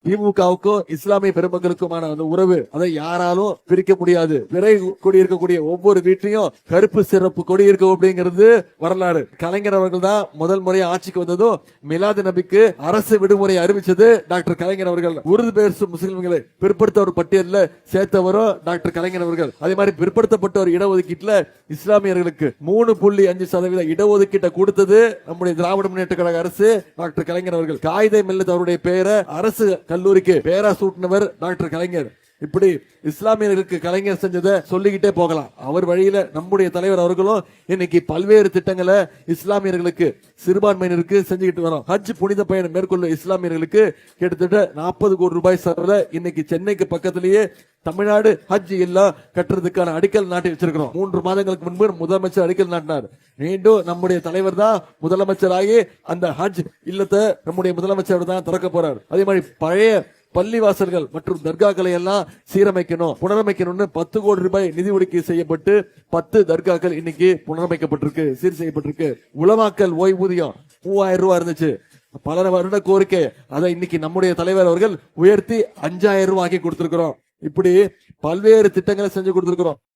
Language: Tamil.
திமுகவுக்கும் இஸ்லாமிய பெருமக்களுக்குமான அந்த உறவு அதை யாராலும் பிரிக்க முடியாது. விரை கொடி இருக்கக்கூடிய ஒவ்வொரு வீட்லயும் கருப்பு சிறப்பு கொடி இருக்கும் அப்படிங்கிறது வரலாறு. கலைஞர் அவர்கள் தான் முதல் முறையா ஆட்சிக்கு வந்ததும் மிலாது நபிக்கு அரசு விடுமுறை அறிவிச்சது டாக்டர் கலைஞர் அவர்கள். உருது பேசும் முஸ்லிம்களை பிற்படுத்தவர் பட்டியலில் சேர்த்தவரும் டாக்டர் கலைஞர் அவர்கள். அதே மாதிரி பிற்படுத்தப்பட்டவர் இடஒதுக்கீட்டுல இஸ்லாமியர்களுக்கு 3.5% இடஒதுக்கீட்டை கொடுத்தது நம்முடைய திராவிட முன்னேற்ற கழக அரசு, டாக்டர் கலைஞர் அவர்கள். காயிதே மில்லத் அவருடைய பெயரை அரசு கல்லூரிக்கு பேரா சூட்டினவர் டாக்டர் கலைஞர். இப்படி இஸ்லாமியர்களுக்கு கலைஞர் செஞ்சதை சொல்லிக்கிட்டே போகலாம். அவர் வழியில நம்முடைய தலைவர் அவர்களும் இன்னைக்கு பல்வேறு திட்டங்களை இஸ்லாமியர்களுக்கு சிறுபான்மையினருக்கு செஞ்சுக்கிட்டு வரோம். ஹஜ் புனித பயணம் மேற்கொள்ள இஸ்லாமியர்களுக்கு கிட்டத்தட்ட 40 கோடி ரூபாய் செலவுல இன்னைக்கு சென்னைக்கு பக்கத்திலேயே தமிழ்நாடு ஹஜ் இல்லா கட்டுறதுக்கான அடிக்கல் நாட்டி வச்சிருக்கிறோம். 3 மாதங்களுக்கு முன்பு முதலமைச்சர் அடிக்கல் நாட்டினார். மீண்டும் நம்முடைய தலைவர் தான் முதலமைச்சராகி அந்த ஹஜ் இல்லத்தை நம்முடைய முதலமைச்சர் தான் திறக்க போறார். அதே மாதிரி பழைய பள்ளிவாசல்கள் மற்றும் தர்காக்களை எல்லாம் சீரமைக்கணும், புனரமைக்கணும்னு 10 கோடி ரூபாய் நிதி ஒதுக்கீடு செய்யப்பட்டு 10 தர்காக்கள் இன்னைக்கு புனரமைக்கப்பட்டிருக்கு, சீர் செய்யப்பட்டிருக்கு. உலமாக்கல் ஓய்வூதியம் 3000 ரூபாய் இருந்துச்சு, பல வருட கோரிக்கை. அதை இன்னைக்கு நம்முடைய தலைவர் அவர்கள் உயர்த்தி 5000 ரூபாய் ஆக்கி கொடுத்திருக்கிறோம். இப்படி பல்வேறு திட்டங்களை செஞ்சு கொடுத்திருக்கிறோம்.